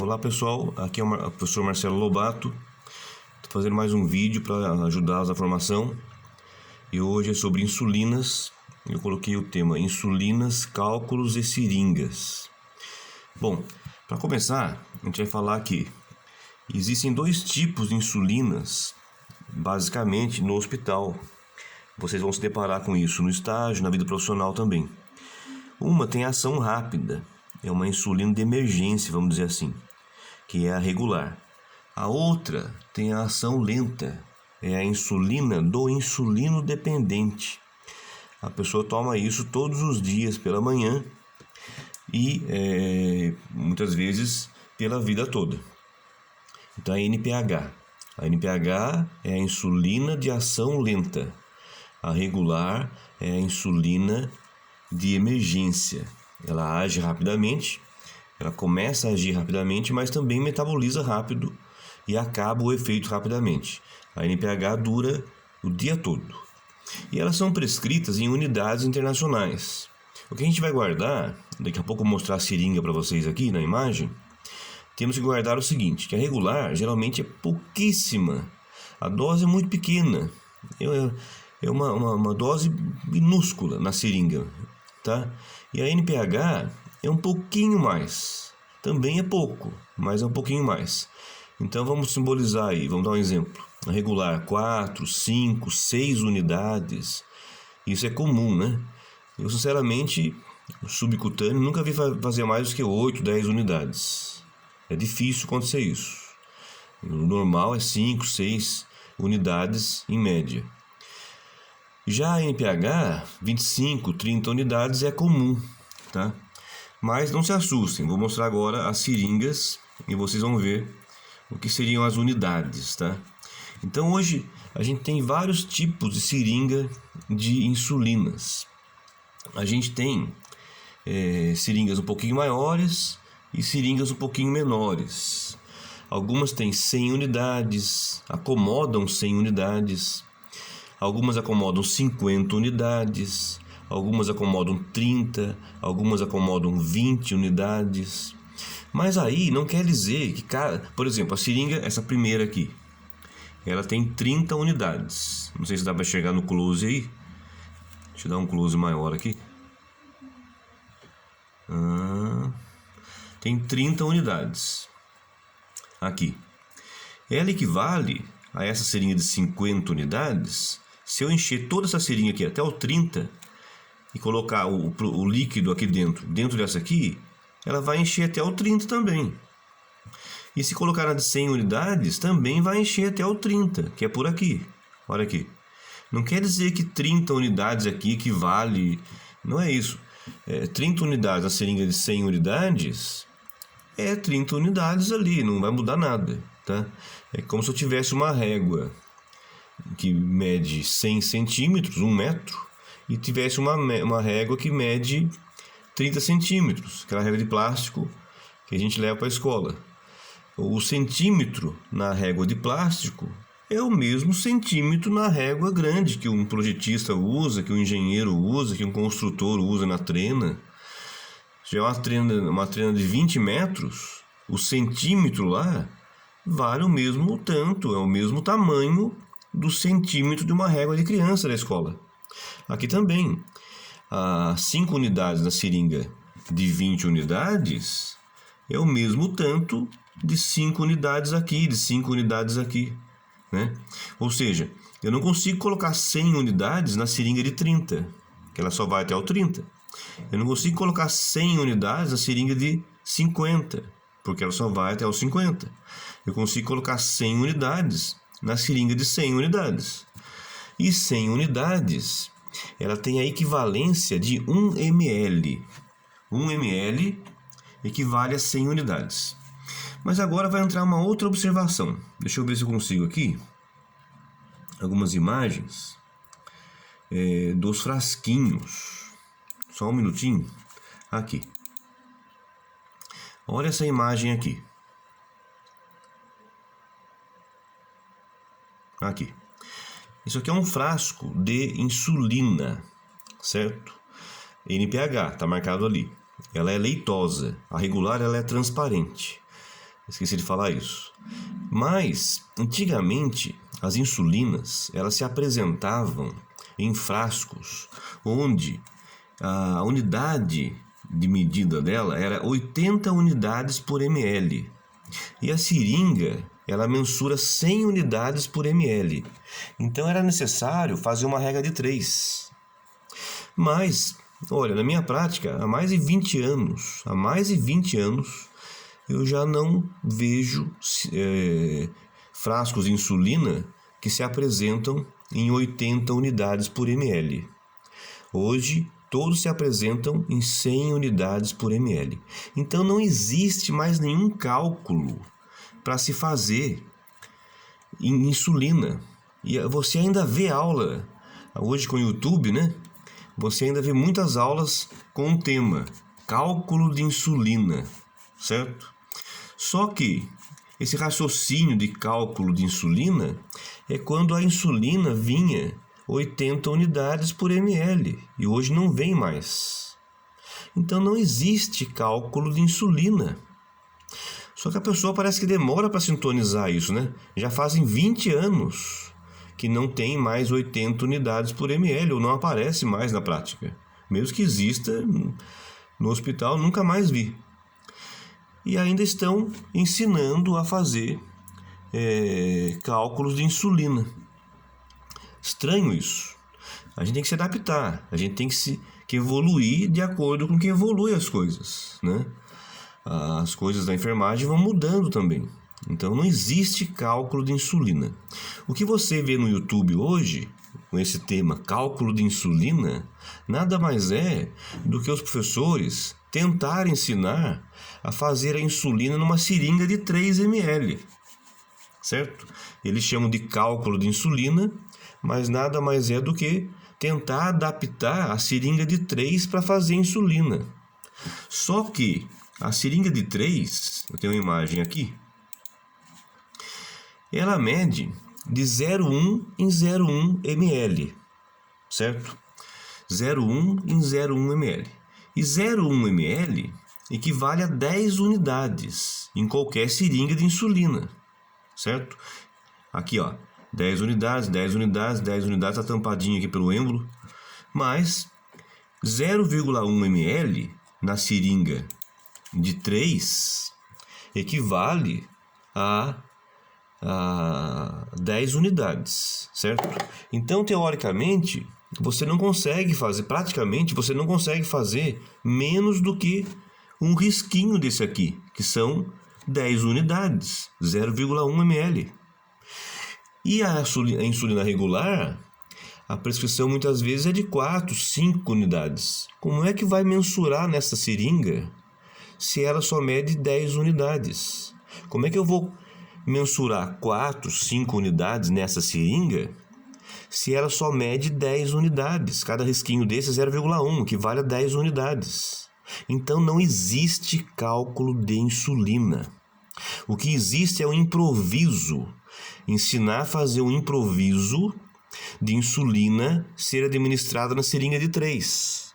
Olá pessoal, aqui é o professor Marcelo Lobato. Estou fazendo mais um vídeo para ajudá-los na formação. E hoje é sobre insulinas. Eu coloquei o tema insulinas, cálculos e seringas. Bom, para começar, a gente vai falar que existem dois tipos de insulinas, basicamente no hospital. Vocês vão se deparar com isso no estágio, na vida profissional também. Uma tem ação rápida, é uma insulina de emergência, vamos dizer assim, que é a regular. A outra tem a ação lenta, é a insulina do insulino dependente. A pessoa toma isso todos os dias pela manhã e muitas vezes pela vida toda. Então a NPH. A NPH é a insulina de ação lenta. A regular é a insulina de emergência. Ela age rapidamente, ela começa a agir rapidamente, mas também metaboliza rápido e acaba o efeito rapidamente. A NPH dura o dia todo. E elas são prescritas em unidades internacionais. O que a gente vai guardar, daqui a pouco eu vou mostrar a seringa para vocês aqui na imagem, temos que guardar o seguinte, que a regular geralmente é pouquíssima, a dose é muito pequena, é uma dose minúscula na seringa, tá? E a NPH é um pouquinho mais, também é pouco, mas é um pouquinho mais. Então vamos simbolizar aí, vamos dar um exemplo. A regular 4, 5, 6 unidades, isso é comum, né? Eu sinceramente, o subcutâneo, nunca vi fazer mais do que 8, 10 unidades. É difícil acontecer isso. O normal é 5, 6 unidades em média. Já a NPH, 25, 30 unidades é comum, tá? Mas não se assustem, vou mostrar agora as seringas e vocês vão ver o que seriam as unidades, tá? Então hoje a gente tem vários tipos de seringa de insulinas. A gente tem seringas um pouquinho maiores e seringas um pouquinho menores. Algumas têm 100 unidades, acomodam 100 unidades. Algumas acomodam 50 unidades, algumas acomodam 30, algumas acomodam 20 unidades. Mas aí não quer dizer que por exemplo, a seringa, essa primeira aqui, ela tem 30 unidades. Não sei se dá para chegar no close aí. Deixa eu dar um close maior aqui. Tem 30 unidades. Aqui. Ela equivale a essa seringa de 50 unidades. Se eu encher toda essa seringa aqui até o 30 e colocar o líquido aqui dentro dessa aqui, ela vai encher até o 30 também. E se colocar na de 100 unidades, também vai encher até o 30, que é por aqui. Olha aqui. Não quer dizer que 30 unidades aqui equivale, não é isso. 30 unidades na seringa de 100 unidades, 30 unidades ali, não vai mudar nada, tá? É como se eu tivesse uma régua que mede 100 centímetros, 1 metro, e tivesse uma régua que mede 30 centímetros, aquela régua de plástico que a gente leva para a escola. O centímetro na régua de plástico é o mesmo centímetro na régua grande que um projetista usa, que um engenheiro usa, que um construtor usa na trena. Se é uma trena de 20 metros, o centímetro lá vale o mesmo tanto, é o mesmo tamanho do centímetro de uma régua de criança da escola. Aqui também, 5 unidades na seringa de 20 unidades é o mesmo tanto de 5 unidades aqui, de 5 unidades aqui, né? Ou seja, eu não consigo colocar 100 unidades na seringa de 30, que ela só vai até o 30. Eu não consigo colocar 100 unidades na seringa de 50, porque ela só vai até os 50. Eu consigo colocar 100 unidades na seringa de 100 unidades. E 100 unidades, ela tem a equivalência de 1 ml. 1 ml equivale a 100 unidades. Mas agora vai entrar uma outra observação. Deixa eu ver se eu consigo aqui algumas imagens dos frasquinhos. Só um minutinho. Aqui. Olha essa imagem aqui. Aqui. Isso aqui é um frasco de insulina, certo? NPH, está marcado ali. Ela é leitosa. A regular ela é transparente. Esqueci de falar isso. Mas, antigamente, as insulinas, elas se apresentavam em frascos, onde a unidade de medida dela era 80 unidades por ml. E a seringa, ela mensura 100 unidades por ml. Então era necessário fazer uma regra de 3. Mas, olha, na minha prática, há mais de 20 anos, eu já não vejo frascos de insulina que se apresentam em 80 unidades por ml. Hoje, todos se apresentam em 100 unidades por ml. Então, não existe mais nenhum cálculo para se fazer em insulina. E você ainda vê aula, hoje com o YouTube, né? Você ainda vê muitas aulas com o tema cálculo de insulina, certo? Só que esse raciocínio de cálculo de insulina é quando a insulina vinha 80 unidades por ml e hoje não vem mais. Então não existe cálculo de insulina. Só que a pessoa parece que demora para sintonizar isso, né? Já fazem 20 anos que não tem mais 80 unidades por ml ou não aparece mais na prática. Mesmo que exista no hospital, nunca mais vi. E ainda estão ensinando a fazer cálculos de insulina. Estranho isso. A gente tem que se adaptar, a gente tem que evoluir de acordo com que evolui as coisas, né? As coisas da enfermagem vão mudando também. Então não existe cálculo de insulina. O que você vê no YouTube hoje, com esse tema cálculo de insulina, nada mais é do que os professores tentarem ensinar a fazer a insulina numa seringa de 3 ml, certo? Eles chamam de cálculo de insulina, mas nada mais é do que tentar adaptar a seringa de 3 para fazer insulina. Só que a seringa de 3, eu tenho uma imagem aqui, ela mede de 0,1 em 0,1 ml, certo? 0,1 em 0,1 ml. E 0,1 ml equivale a 10 unidades em qualquer seringa de insulina, certo? Aqui, ó, 10 unidades, 10 unidades, 10 unidades, tá tampadinho aqui pelo êmbolo. Mas 0,1 ml na seringa de 3 equivale a 10 unidades, certo? Então, teoricamente, você não consegue fazer, praticamente, você não consegue fazer menos do que um risquinho desse aqui, que são 10 unidades, 0,1 ml. E a insulina regular, a prescrição muitas vezes é de 4, 5 unidades. Como é que vai mensurar nessa seringa se ela só mede 10 unidades? Como é que eu vou mensurar 4, 5 unidades nessa seringa se ela só mede 10 unidades? Cada risquinho desse é 0,1, que vale a 10 unidades. Então não existe cálculo de insulina. O que existe é o improviso. Ensinar a fazer um improviso de insulina ser administrada na seringa de 3,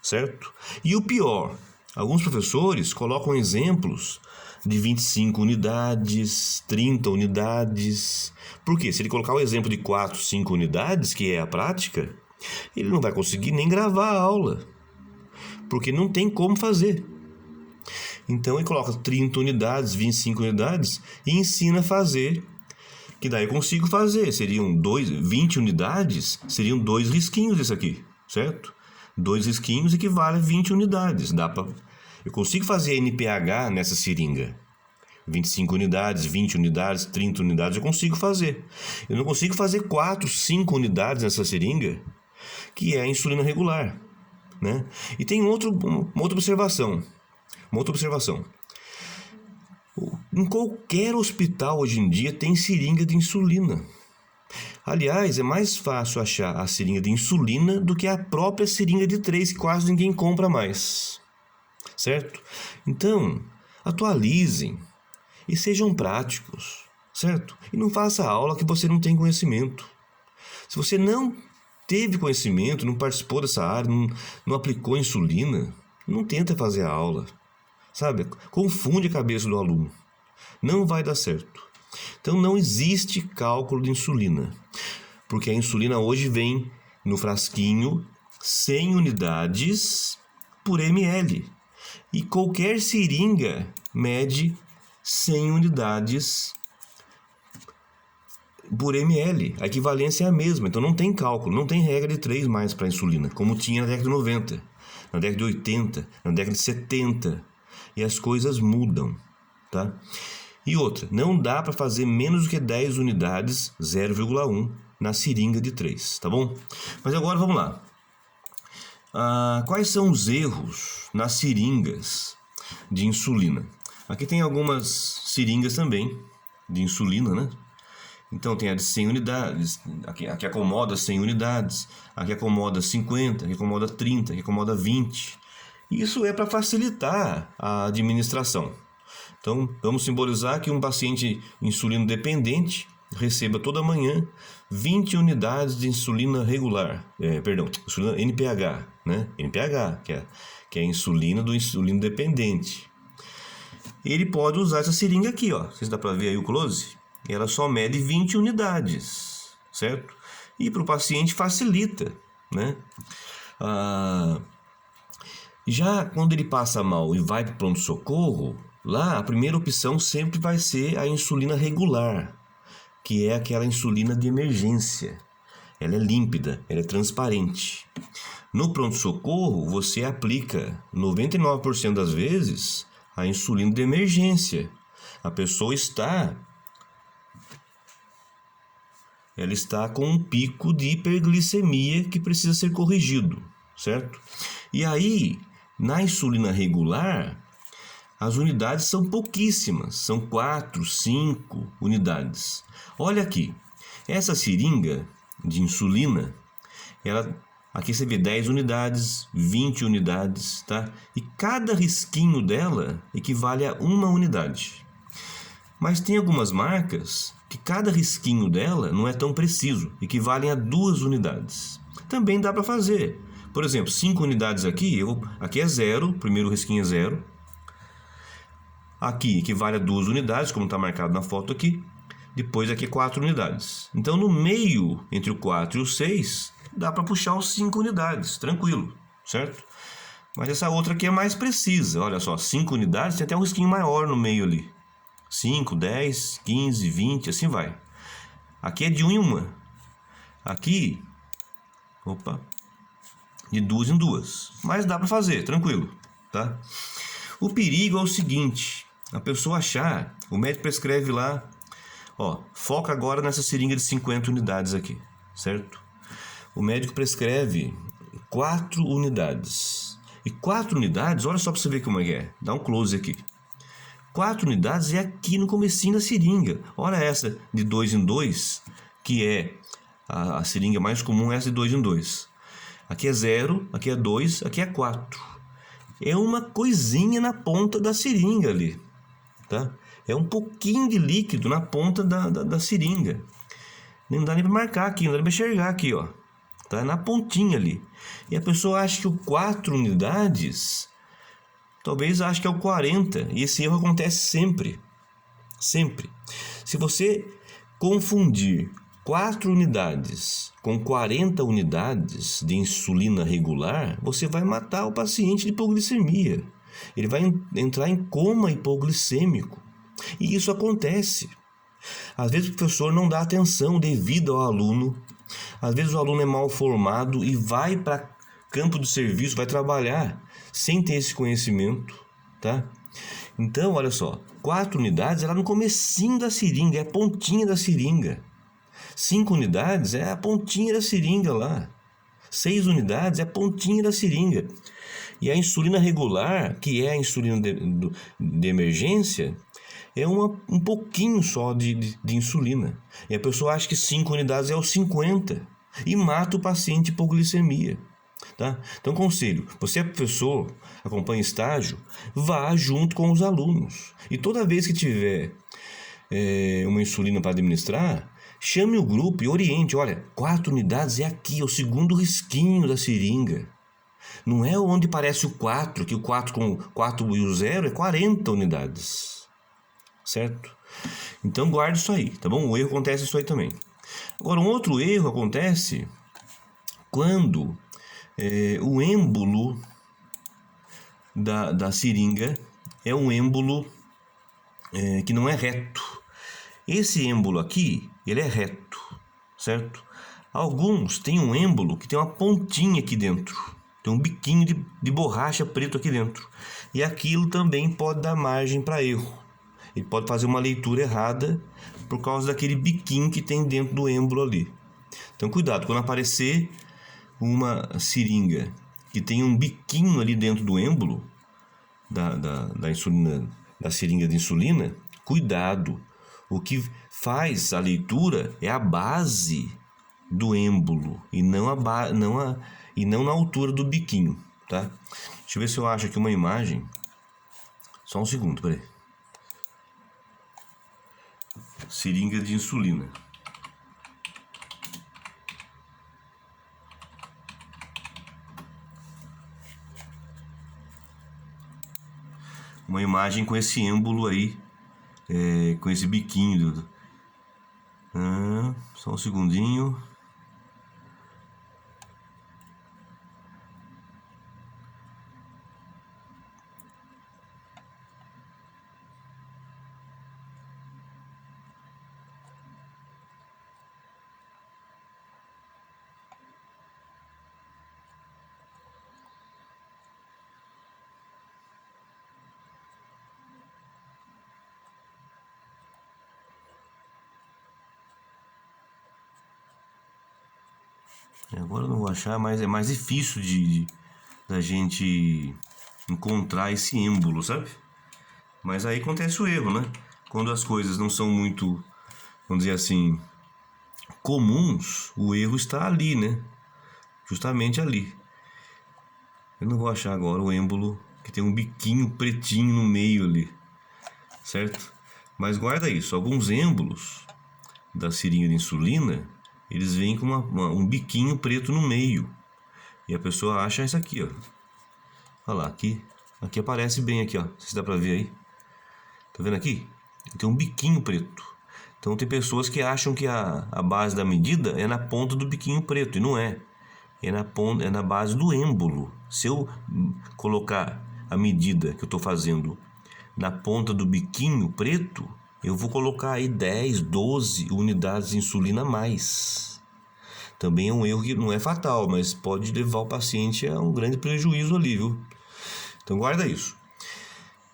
certo? E o pior, alguns professores colocam exemplos de 25 unidades, 30 unidades. Por quê? Se ele colocar o exemplo de 4, 5 unidades, que é a prática, ele não vai conseguir nem gravar a aula, porque não tem como fazer. Então ele coloca 30 unidades, 25 unidades e ensina a fazer, que daí eu consigo fazer. Seriam 20 unidades, seriam 2 risquinhos desse aqui, certo? 2 risquinhos equivale a 20 unidades. Eu consigo fazer NPH nessa seringa. 25 unidades, 20 unidades, 30 unidades eu consigo fazer. Eu não consigo fazer 4, 5 unidades nessa seringa, que é a insulina regular, né? E tem uma outra observação. Em qualquer hospital hoje em dia tem seringa de insulina. Aliás, é mais fácil achar a seringa de insulina do que a própria seringa de 3, que quase ninguém compra mais, certo? Então, atualizem e sejam práticos, certo? E não faça aula que você não tem conhecimento. Se você não teve conhecimento, não participou dessa área, não aplicou insulina, não tenta fazer a aula, sabe? Confunde a cabeça do aluno. Não vai dar certo. Então não existe cálculo de insulina, porque a insulina hoje vem no frasquinho 100 unidades por ml. E qualquer seringa mede 100 unidades por ml. A equivalência é a mesma, então não tem cálculo, não tem regra de 3 mais para a insulina, como tinha na década de 90, na década de 80, na década de 70. E as coisas mudam, tá? E outra, não dá para fazer menos do que 10 unidades, 0,1, na seringa de 3, tá bom? Mas agora vamos lá. Quais são os erros nas seringas de insulina? Aqui tem algumas seringas também de insulina, né? Então tem a de 100 unidades, aqui acomoda 100 unidades, aqui acomoda 50, aqui acomoda 30, aqui acomoda 20. Isso é para facilitar a administração. Então vamos simbolizar que um paciente insulino dependente receba toda manhã 20 unidades de insulina regular, insulina NPH, né? NPH, que é a insulina do insulino dependente. Ele pode usar essa seringa aqui, ó. Vocês dá para ver aí o close? Ela só mede 20 unidades, certo? E para o paciente facilita, né? Já quando ele passa mal e vai para o pronto-socorro, lá a primeira opção sempre vai ser a insulina regular, que é aquela insulina de emergência. Ela é límpida, ela é transparente. No pronto-socorro, você aplica 99% das vezes a insulina de emergência. A pessoa está com um pico de hiperglicemia que precisa ser corrigido, certo? E aí, na insulina regular, as unidades são pouquíssimas, são 4, 5 unidades. Olha aqui, essa seringa de insulina, aqui você vê 10 unidades, 20 unidades, tá? E cada risquinho dela equivale a 1 unidade. Mas tem algumas marcas que cada risquinho dela não é tão preciso, equivalem a 2 unidades. Também dá para fazer. Por exemplo, 5 unidades aqui, aqui é 0, primeiro risquinho é 0. Aqui equivale a 2 unidades, como está marcado na foto aqui. Depois aqui 4 unidades. Então no meio, entre o 4 e o 6, dá para puxar os 5 unidades, tranquilo, certo? Mas essa outra aqui é mais precisa. Olha só, 5 unidades, tem até um risquinho maior no meio ali. 5, 10, 15, 20, assim vai. Aqui é de 1 em 1. Aqui, de 2 em 2. Mas dá para fazer, tranquilo, tá? O perigo é o seguinte, a pessoa achar, o médico prescreve lá, ó, foca agora nessa seringa de 50 unidades aqui, certo? O médico prescreve 4 unidades. E 4 unidades, olha só para você ver como é. Dá um close aqui. 4 unidades é aqui no comecinho da seringa. Olha essa de 2 em 2, que é a seringa mais comum, essa de 2 em 2. Aqui é 0, aqui é 2, aqui é 4. É uma coisinha na ponta da seringa ali, tá? É um pouquinho de líquido na ponta da seringa. Não dá nem para marcar aqui, não dá nem para enxergar aqui, ó. Tá na pontinha ali. E a pessoa acha que o 4 unidades... Talvez ache que é o 40, e esse erro acontece sempre. Sempre. Se você confundir 4 unidades com 40 unidades de insulina regular, você vai matar o paciente de hipoglicemia. Ele vai entrar em coma hipoglicêmico. E isso acontece. Às vezes o professor não dá atenção devido ao aluno. Às vezes o aluno é mal formado e vai para campo de serviço, vai trabalhar sem ter esse conhecimento, tá? Então, olha só, 4 unidades é lá no comecinho da seringa, é a pontinha da seringa. 5 unidades é a pontinha da seringa lá. 6 unidades é a pontinha da seringa. E a insulina regular, que é a insulina de emergência, é um pouquinho só de insulina. E a pessoa acha que 5 unidades é os 50 e mata o paciente de hipoglicemia. Tá? Então, conselho, você é professor, acompanha estágio, vá junto com os alunos. E toda vez que tiver uma insulina para administrar, chame o grupo e oriente. Olha, 4 unidades é aqui, é o segundo risquinho da seringa. Não é onde parece o 4, que o 4 com 4 e o 0 é 40 unidades. certo? Então guarde isso aí, tá bom? O erro acontece isso aí também. Agora, um outro erro acontece quando o êmbolo da seringa é um êmbolo que não é reto. Esse êmbolo aqui, ele é reto, certo? Alguns têm um êmbolo que tem uma pontinha aqui dentro, tem um biquinho de borracha preto aqui dentro. E aquilo também pode dar margem para erro. Ele pode fazer uma leitura errada por causa daquele biquinho que tem dentro do êmbolo ali. Então cuidado, quando aparecer uma seringa que tem um biquinho ali dentro do êmbolo da insulina, da seringa de insulina, cuidado. O que faz a leitura é a base do êmbolo e não na altura do biquinho, tá? Deixa eu ver se eu acho aqui uma imagem. Só um segundo, peraí. Seringa de insulina. Uma imagem com esse êmbolo aí, com esse biquinho. Só um segundinho. Agora eu não vou achar, mas é mais difícil da gente encontrar esse êmbolo, sabe? Mas aí acontece o erro, né? Quando as coisas não são muito, vamos dizer assim, comuns, o erro está ali, né? Justamente ali. Eu não vou achar agora o êmbolo que tem um biquinho pretinho no meio ali, certo? Mas guarda isso, alguns êmbolos da seringa de insulina, eles vêm com um biquinho preto no meio. E a pessoa acha isso aqui, ó. Olha lá, aqui aparece bem aqui, ó. Não sei se dá pra ver aí. Tá vendo aqui? Tem um biquinho preto. Então tem pessoas que acham que a base da medida é na ponta do biquinho preto, e não é. É na base do êmbolo. Se eu colocar a medida que eu estou fazendo na ponta do biquinho preto, eu vou colocar aí 10, 12 unidades de insulina a mais. Também é um erro que não é fatal, mas pode levar o paciente a um grande prejuízo ali, viu? Então guarda isso.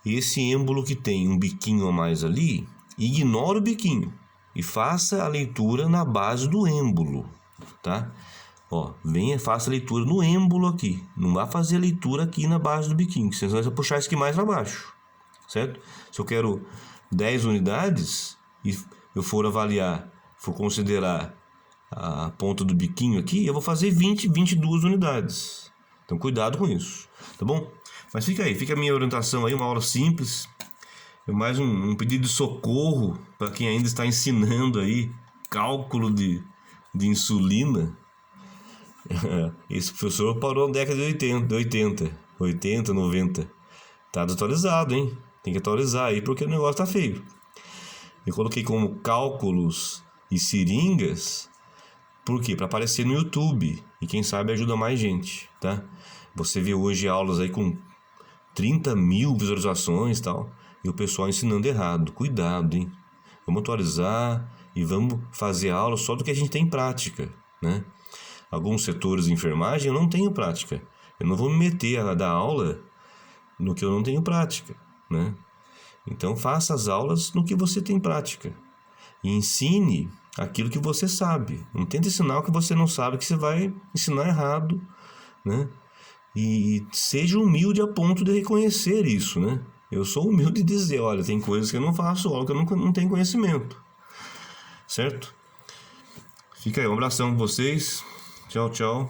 Esse êmbolo que tem um biquinho a mais ali, ignora o biquinho e faça a leitura na base do êmbolo, tá? Ó, faça a leitura no êmbolo aqui. Não vá fazer a leitura aqui na base do biquinho, senão você vai puxar isso aqui mais para baixo, certo? Se eu quero 10 unidades e eu for considerar a ponta do biquinho aqui, eu vou fazer 20, 22 unidades. Então cuidado com isso, tá bom? Mas fica a minha orientação aí, uma aula simples. É mais um pedido de socorro para quem ainda está ensinando aí cálculo de insulina. Esse professor parou na década de 80, 90. Tá desatualizado, hein? Tem que atualizar aí porque o negócio tá feio. Eu coloquei como cálculos e seringas, por quê? Para aparecer no YouTube. E quem sabe ajuda mais gente, tá? Você vê hoje aulas aí com 30 mil visualizações e tal, e o pessoal ensinando errado. Cuidado, hein? Vamos atualizar e vamos fazer aula só do que a gente tem prática, né? Alguns setores de enfermagem eu não tenho prática. Eu não vou me meter a dar aula no que eu não tenho prática, né? Então faça as aulas no que você tem prática. E ensine aquilo que você sabe. Não tente ensinar o que você não sabe, que você vai ensinar errado, né? E seja humilde a ponto de reconhecer isso, né? Eu sou humilde de dizer, olha, tem coisas que eu não faço aula, que eu não tenho conhecimento. Certo? Fica aí, um abração pra vocês. Tchau, tchau.